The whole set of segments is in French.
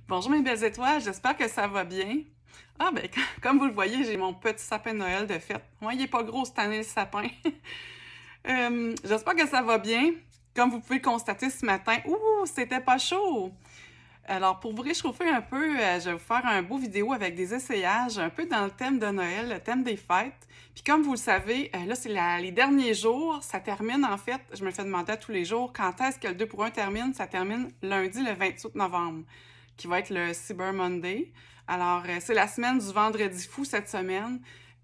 Bonjour mes belles étoiles, j'espère que ça va bien. Ah ben, comme vous le voyez, j'ai mon petit sapin de Noël de fête. Moi, il est pas gros cette année, le sapin. J'espère que ça va bien. Comme vous pouvez le constater ce matin, ouh, c'était pas chaud! Alors, pour vous réchauffer un peu, je vais vous faire un beau vidéo avec des essayages, un peu dans le thème de Noël, le thème des fêtes. Puis comme vous le savez, là, c'est les derniers jours. Ça termine, en fait, je me fais demander à tous les jours, quand est-ce que le 2 pour 1 termine? Ça termine lundi, le 28 novembre, qui va être le Cyber Monday. Alors, c'est la semaine du vendredi fou cette semaine.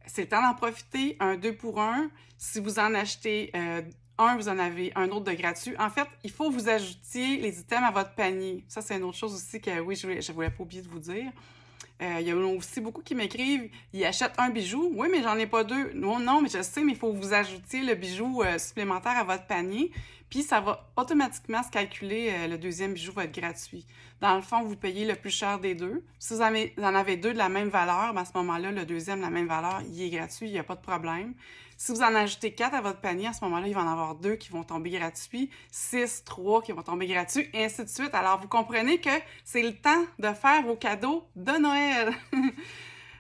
C'est le temps d'en profiter, un 2 pour 1. Si vous en achetez un, vous en avez un autre de gratuit. En fait, il faut que vous ajoutiez les items à votre panier. Ça, c'est une autre chose aussi que, oui, je voulais pas oublier de vous dire. Il y en a aussi beaucoup qui m'écrivent, ils achètent un bijou. Oui, mais j'en ai pas deux. Non, non, mais je sais, mais il faut que vous ajoutiez le bijou supplémentaire à votre panier. Puis ça va automatiquement se calculer, le deuxième bijou va être gratuit. Dans le fond, vous payez le plus cher des deux. Si vous en avez deux de la même valeur, ben à ce moment-là, le deuxième de la même valeur, il est gratuit, il n'y a pas de problème. Si vous en ajoutez 4 à votre panier, à ce moment-là, il va en avoir 2 qui vont tomber gratuits, 6, 3 qui vont tomber gratuits, et ainsi de suite. Alors, vous comprenez que c'est le temps de faire vos cadeaux de Noël.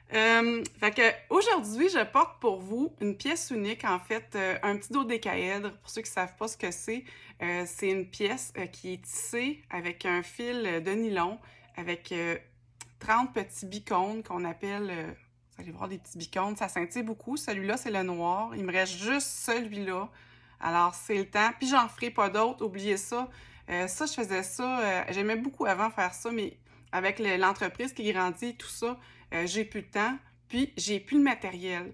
Fait que aujourd'hui, je porte pour vous une pièce unique, en fait, un petit dodécaèdre. Pour ceux qui ne savent pas ce que c'est une pièce qui est tissée avec un fil de nylon, avec 30 petits bicônes qu'on appelle, vous allez voir des petits bicônes, ça scintille beaucoup. Celui-là, c'est le noir. Il me reste juste celui-là. Alors, c'est le temps. Puis, j'en ferai pas d'autres, oubliez ça. Ça, je faisais ça, j'aimais beaucoup avant faire ça, mais avec l'entreprise qui grandit, tout ça, j'ai plus de temps, puis j'ai plus le matériel.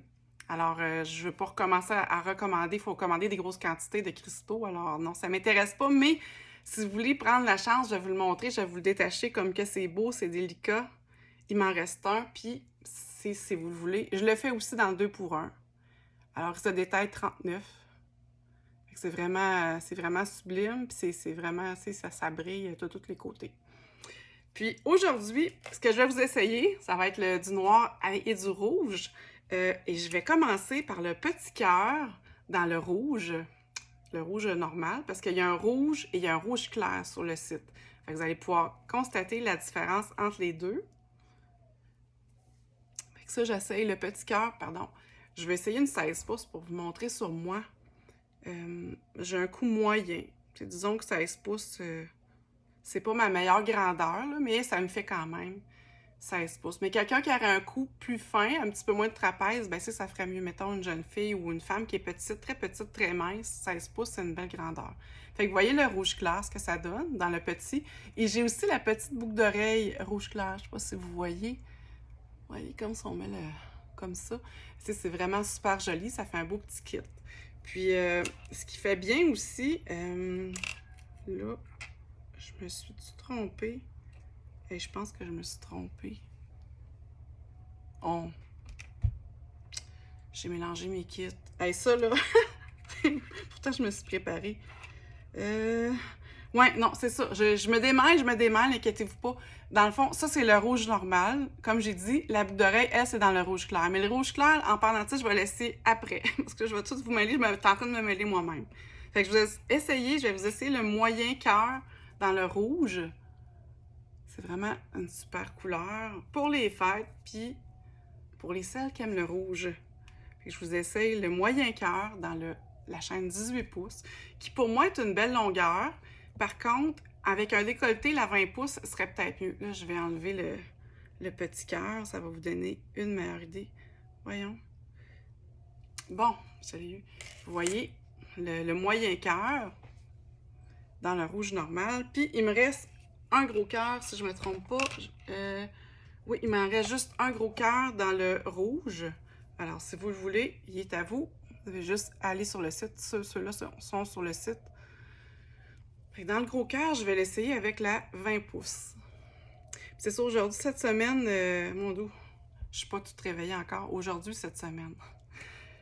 Alors, je veux pas recommencer à recommander. Il faut commander des grosses quantités de cristaux. Alors, non, ça m'intéresse pas, mais si vous voulez prendre la chance, je vais vous le montrer, je vais vous le détacher comme que c'est beau, c'est délicat. Il m'en reste un, puis si vous le voulez. Je le fais aussi dans le 2 pour 1. Alors, ce détail 39. C'est vraiment sublime, puis c'est vraiment, ça brille de tous les côtés. Puis aujourd'hui, ce que je vais vous essayer, ça va être du noir et du rouge. Et je vais commencer par le petit cœur dans le rouge normal, parce qu'il y a un rouge et il y a un rouge clair sur le site. Fait que vous allez pouvoir constater la différence entre les deux. Fait que ça, j'essaye le petit cœur, pardon. Je vais essayer une 16 pouces pour vous montrer sur moi. J'ai un coup moyen. Puis disons que 16 pouces, c'est pas ma meilleure grandeur, là, mais ça me fait quand même 16 pouces. Mais quelqu'un qui aurait un coup plus fin, un petit peu moins de trapèze, ben ça ferait mieux. Mettons une jeune fille ou une femme qui est petite, très mince. 16 pouces, c'est une belle grandeur. Fait que vous voyez le rouge clair, ce que ça donne dans le petit. Et j'ai aussi la petite boucle d'oreille rouge clair. Je sais pas si vous voyez. Vous voyez comme si on met comme ça. C'est vraiment super joli. Ça fait un beau petit kit. Puis, ce qui fait bien aussi, là, je me suis trompée. Et je pense que je me suis trompée. Oh, j'ai mélangé mes kits. Hey, ça, là, pourtant, je me suis préparée. Ouais, non, c'est ça. Je me démêle, inquiétez-vous pas. Dans le fond, ça, c'est le rouge normal. Comme j'ai dit, la boucle d'oreille, elle, c'est dans le rouge clair. Mais le rouge clair, en pendentif, je vais laisser après. Parce que je vais tout vous mêler. Je suis en train de me mêler moi-même. Fait que je vais vous essayer le moyen cœur dans le rouge. C'est vraiment une super couleur pour les fêtes, puis pour les celles qui aiment le rouge. Fait que je vous essaye le moyen cœur dans la chaîne 18 pouces, qui pour moi est une belle longueur. Par contre, avec un décolleté, la 20 pouces serait peut-être mieux. Là, je vais enlever le petit cœur, ça va vous donner une meilleure idée. Voyons. Bon, salut. Vous voyez le moyen cœur dans le rouge normal. Puis, il me reste un gros cœur, si je ne me trompe pas. Oui, il m'en reste juste un gros cœur dans le rouge. Alors, si vous le voulez, il est à vous. Vous devez juste aller sur le site. Ceux-là sont sur le site. Dans le gros cœur, je vais l'essayer avec la 20 pouces. C'est ça, aujourd'hui, cette semaine, mon doux, je suis pas toute réveillée encore. Aujourd'hui, cette semaine.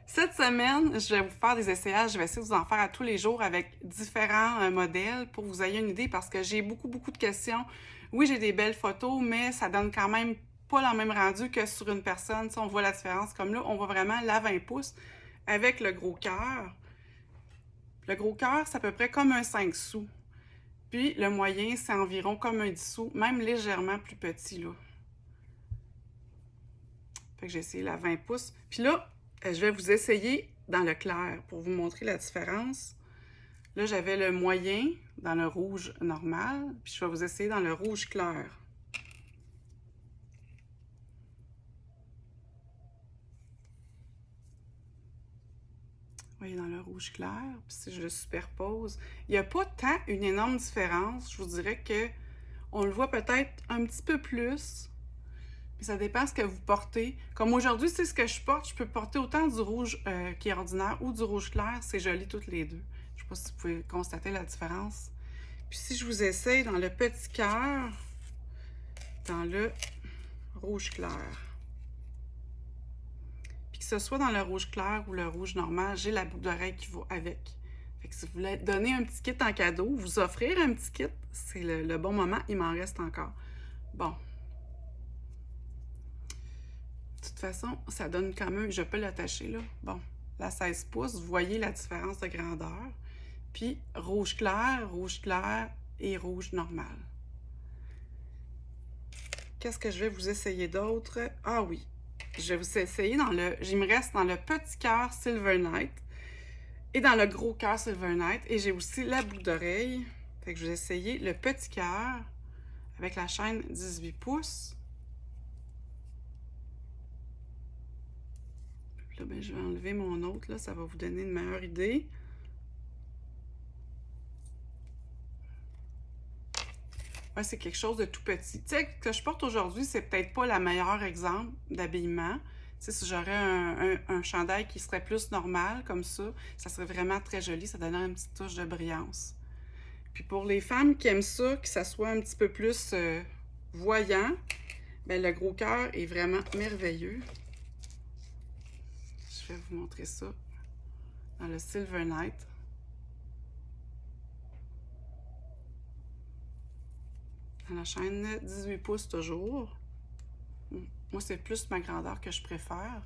Cette semaine, je vais vous faire des essayages. Je vais essayer de vous en faire à tous les jours avec différents modèles pour que vous ayez une idée parce que j'ai beaucoup de questions. Oui, j'ai des belles photos, mais ça donne quand même pas le même rendu que sur une personne. Si on voit la différence comme là, on voit vraiment la 20 pouces avec le gros cœur. Le gros cœur, c'est à peu près comme un 5 sous. Puis le moyen, c'est environ comme un dissous, même légèrement plus petit, là. Fait que j'ai essayé la 20 pouces. Puis là, je vais vous essayer dans le clair pour vous montrer la différence. Là, j'avais le moyen dans le rouge normal, puis je vais vous essayer dans le rouge clair. Vous voyez, dans le rouge clair, puis si je le superpose, il n'y a pas tant une énorme différence. Je vous dirais que on le voit peut-être un petit peu plus. Puis ça dépend ce que vous portez. Comme aujourd'hui, c'est ce que je porte. Je peux porter autant du rouge qui est ordinaire ou du rouge clair. C'est joli toutes les deux. Je ne sais pas si vous pouvez constater la différence. Puis si je vous essaye dans le petit cœur, dans le rouge clair. Puis que ce soit dans le rouge clair ou le rouge normal, j'ai la boucle d'oreille qui va avec. Fait que si vous voulez donner un petit kit en cadeau, vous offrir un petit kit, c'est le bon moment. Il m'en reste encore. Bon. De toute façon, ça donne quand même, je peux l'attacher là. Bon, la 16 pouces, vous voyez la différence de grandeur. Puis rouge clair et rouge normal. Qu'est-ce que je vais vous essayer d'autre? Ah oui, je vais vous essayer dans le... Il me reste dans le petit cœur Silver Night et dans le gros cœur Silver Night. Et j'ai aussi la boucle d'oreille. Fait que je vais essayer le petit cœur avec la chaîne 18 pouces. Là, ben, je vais enlever mon autre, là, ça va vous donner une meilleure idée. Ouais, c'est quelque chose de tout petit. Tu sais, que je porte aujourd'hui, c'est peut-être pas le meilleur exemple d'habillement. Tu sais, si j'aurais un chandail qui serait plus normal, comme ça serait vraiment très joli, ça donnerait une petite touche de brillance. Puis pour les femmes qui aiment ça, que ça soit un petit peu plus voyant, ben le gros cœur est vraiment merveilleux. Je vais vous montrer ça dans le Silver Night. Dans la chaîne 18 pouces toujours. Moi, c'est plus ma grandeur que je préfère.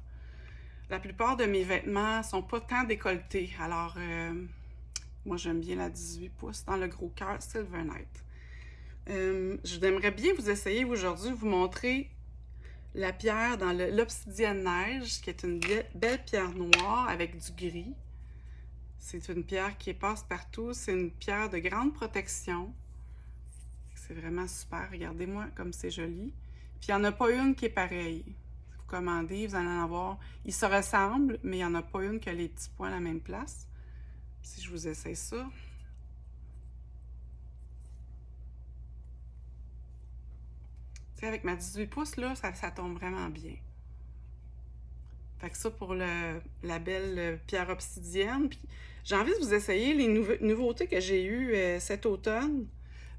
La plupart de mes vêtements sont pas tant décolletés. Alors, moi, j'aime bien la 18 pouces dans le gros cœur Silver Night. J'aimerais bien vous essayer aujourd'hui, vous montrer la pierre dans l'obsidienne neige, qui est une belle pierre noire avec du gris. C'est une pierre qui passe partout. C'est une pierre de grande protection. C'est vraiment super. Regardez-moi comme c'est joli. Puis il n'y en a pas une qui est pareille. Si vous commandez, vous allez en avoir. Ils se ressemblent, mais il n'y en a pas une qui a les petits points à la même place. Si je vous essaye ça. Tu sais, avec ma 18 pouces, là, ça tombe vraiment bien. Fait que ça pour la belle pierre obsidienne. Puis j'ai envie de vous essayer les nouveautés que j'ai eues cet automne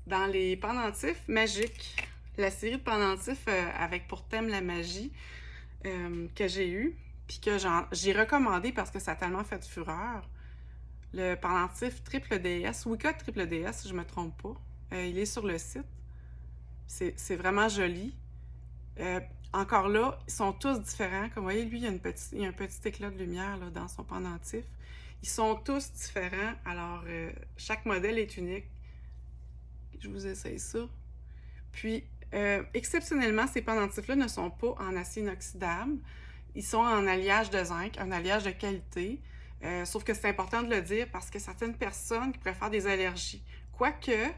dans les pendentifs magiques. La série de pendentifs avec pour thème la magie que j'ai eu. Puis que j'ai recommandé parce que ça a tellement fait fureur. Le pendentif Triple DS, Wicca Triple DS, si je ne me trompe pas. Il est sur le site. C'est vraiment joli. Encore là, ils sont tous différents. Comme vous voyez, lui, il y a un petit éclat de lumière là, dans son pendentif. Ils sont tous différents. Alors, chaque modèle est unique. Je vous essaye ça. Puis, exceptionnellement, ces pendentifs-là ne sont pas en acier inoxydable. Ils sont en alliage de zinc, un alliage de qualité. Sauf que c'est important de le dire parce que certaines personnes qui préfèrent des allergies. Quoique,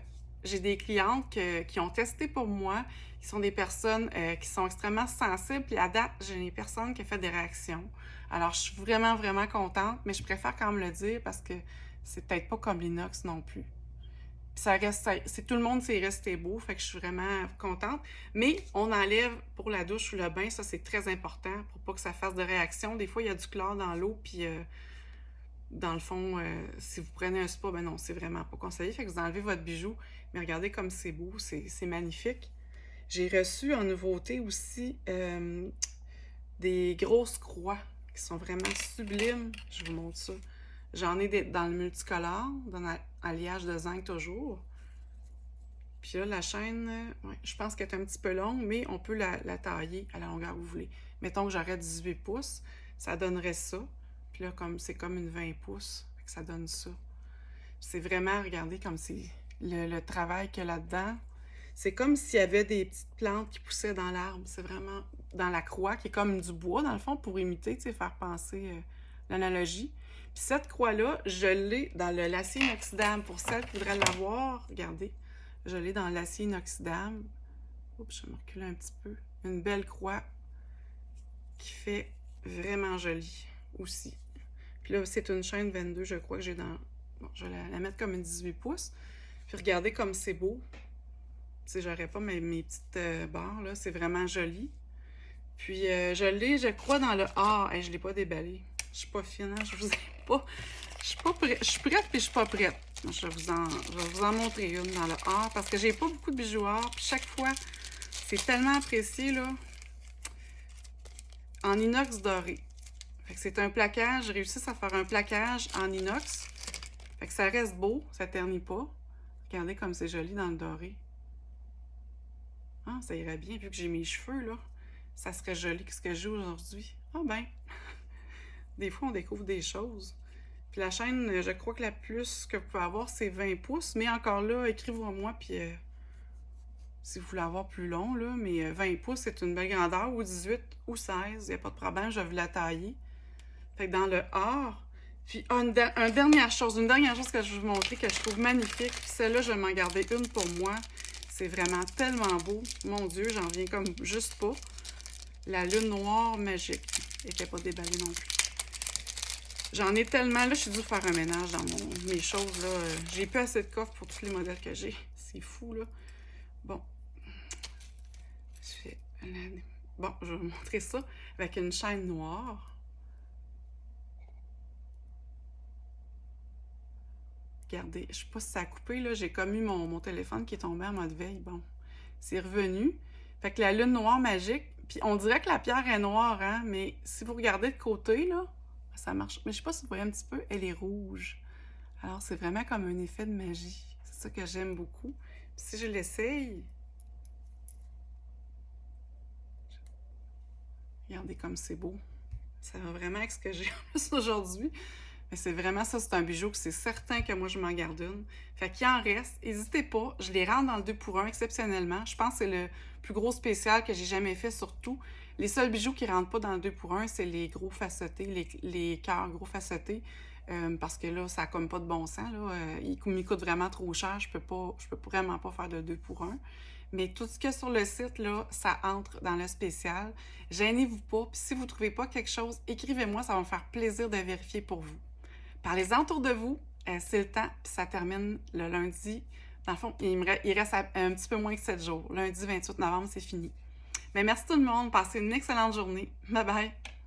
j'ai des clientes qui ont testé pour moi, qui sont des personnes qui sont extrêmement sensibles. Puis à date, j'ai des personnes qui ont fait des réactions. Alors, je suis vraiment, vraiment contente, mais je préfère quand même le dire parce que c'est peut-être pas comme l'inox non plus. Puis ça reste, tout le monde s'est resté beau, fait que je suis vraiment contente. Mais on enlève pour la douche ou le bain, ça c'est très important pour pas que ça fasse de réaction. Des fois, il y a du chlore dans l'eau, puis dans le fond, si vous prenez un spa, ben non, c'est vraiment pas conseillé. Fait que vous enlevez votre bijou, mais regardez comme c'est beau, c'est magnifique. J'ai reçu en nouveauté aussi des grosses croix qui sont vraiment sublimes. Je vous montre ça. J'en ai dans le multicolore, dans l'alliage de zinc toujours. Puis là, la chaîne, ouais, je pense qu'elle est un petit peu longue, mais on peut la tailler à la longueur que vous voulez. Mettons que j'aurais 18 pouces, ça donnerait ça. Puis là, c'est comme une 20 pouces, ça donne ça. C'est vraiment, regardez comme c'est le travail qu'il y a là-dedans. C'est comme s'il y avait des petites plantes qui poussaient dans l'arbre. C'est vraiment dans la croix, qui est comme du bois, dans le fond, pour imiter, tu sais, faire penser l'analogie. Puis cette croix-là, je l'ai dans le l'acier inoxydable. Pour celles qui voudraient l'avoir, regardez, je l'ai dans l'acier inoxydable. Oups, je vais me reculer un petit peu. Une belle croix qui fait vraiment jolie aussi. Puis là, c'est une chaîne 22, je crois que j'ai dans... Bon, je vais la mettre comme une 18 pouces. Puis regardez comme c'est beau. Tu sais, j'aurais pas mes petites barres, là. C'est vraiment joli. Puis je l'ai, je crois, dans le A. Et je l'ai pas déballé. Je suis pas fine, hein? Je vous ai pas... Je suis pas prête. Je suis prête, puis je suis pas prête. Je vais vous en montrer une dans le A, parce que j'ai pas beaucoup de bijoux or. Puis chaque fois, c'est tellement apprécié, là. En inox doré. Fait que c'est un plaquage. J'ai réussi à faire un plaquage en inox. Fait que ça reste beau, ça ternit pas. Regardez comme c'est joli dans le doré. Ah, ça irait bien, vu que j'ai mes cheveux, là. Ça serait joli que ce que j'ai aujourd'hui. Ah ben, des fois, on découvre des choses. Puis la chaîne, je crois que la plus que vous pouvez avoir, c'est 20 pouces. Mais encore là, écrivez-moi, puis si vous voulez avoir plus long, là. Mais 20 pouces, c'est une belle grandeur, ou 18 ou 16. Il n'y a pas de problème, je vais vous la tailler. Fait que dans le or... Puis une dernière chose que je vais vous montrer, que je trouve magnifique. Puis celle-là, je vais m'en garder une pour moi. C'est vraiment tellement beau. Mon Dieu, j'en viens comme juste pas. La lune noire magique. Elle n'était pas déballée non plus. J'en ai tellement. Là, je suis dû faire un ménage dans mes choses. Là. J'ai plus assez de coffres pour tous les modèles que j'ai. C'est fou, là. Bon. Bon, je vais vous montrer ça avec une chaîne noire. Regardez, je ne sais pas si ça a coupé, là. J'ai comme eu mon téléphone qui est tombé en mode veille. Bon, c'est revenu. Fait que la lune noire magique, puis on dirait que la pierre est noire, hein, mais si vous regardez de côté, là, ça marche. Mais je sais pas si vous voyez un petit peu, elle est rouge. Alors, c'est vraiment comme un effet de magie. C'est ça que j'aime beaucoup. Puis si je l'essaye, regardez comme c'est beau. Ça va vraiment avec ce que j'ai aujourd'hui. Mais c'est vraiment ça, c'est un bijou que c'est certain que moi, je m'en garde une. Fait qu'il en reste. N'hésitez pas, je les rentre dans le 2 pour 1 exceptionnellement. Je pense que c'est le plus gros spécial que j'ai jamais fait, surtout. Les seuls bijoux qui ne rentrent pas dans le 2 pour 1, c'est les gros facetés, les cœurs gros facetés. Parce que là, ça n'a comme pas de bon sens. Là. Ils me coûtent vraiment trop cher. Je peux vraiment pas faire de 2 pour 1. Mais tout ce qu'il y a sur le site, là, ça entre dans le spécial. Gênez-vous pas. Puis si vous ne trouvez pas quelque chose, écrivez-moi, ça va me faire plaisir de vérifier pour vous. Parlez-en autour de vous, c'est le temps, puis ça termine le lundi. Dans le fond, il reste un petit peu moins que 7 jours. Lundi 28 novembre, c'est fini. Mais merci tout le monde, passez une excellente journée. Bye bye!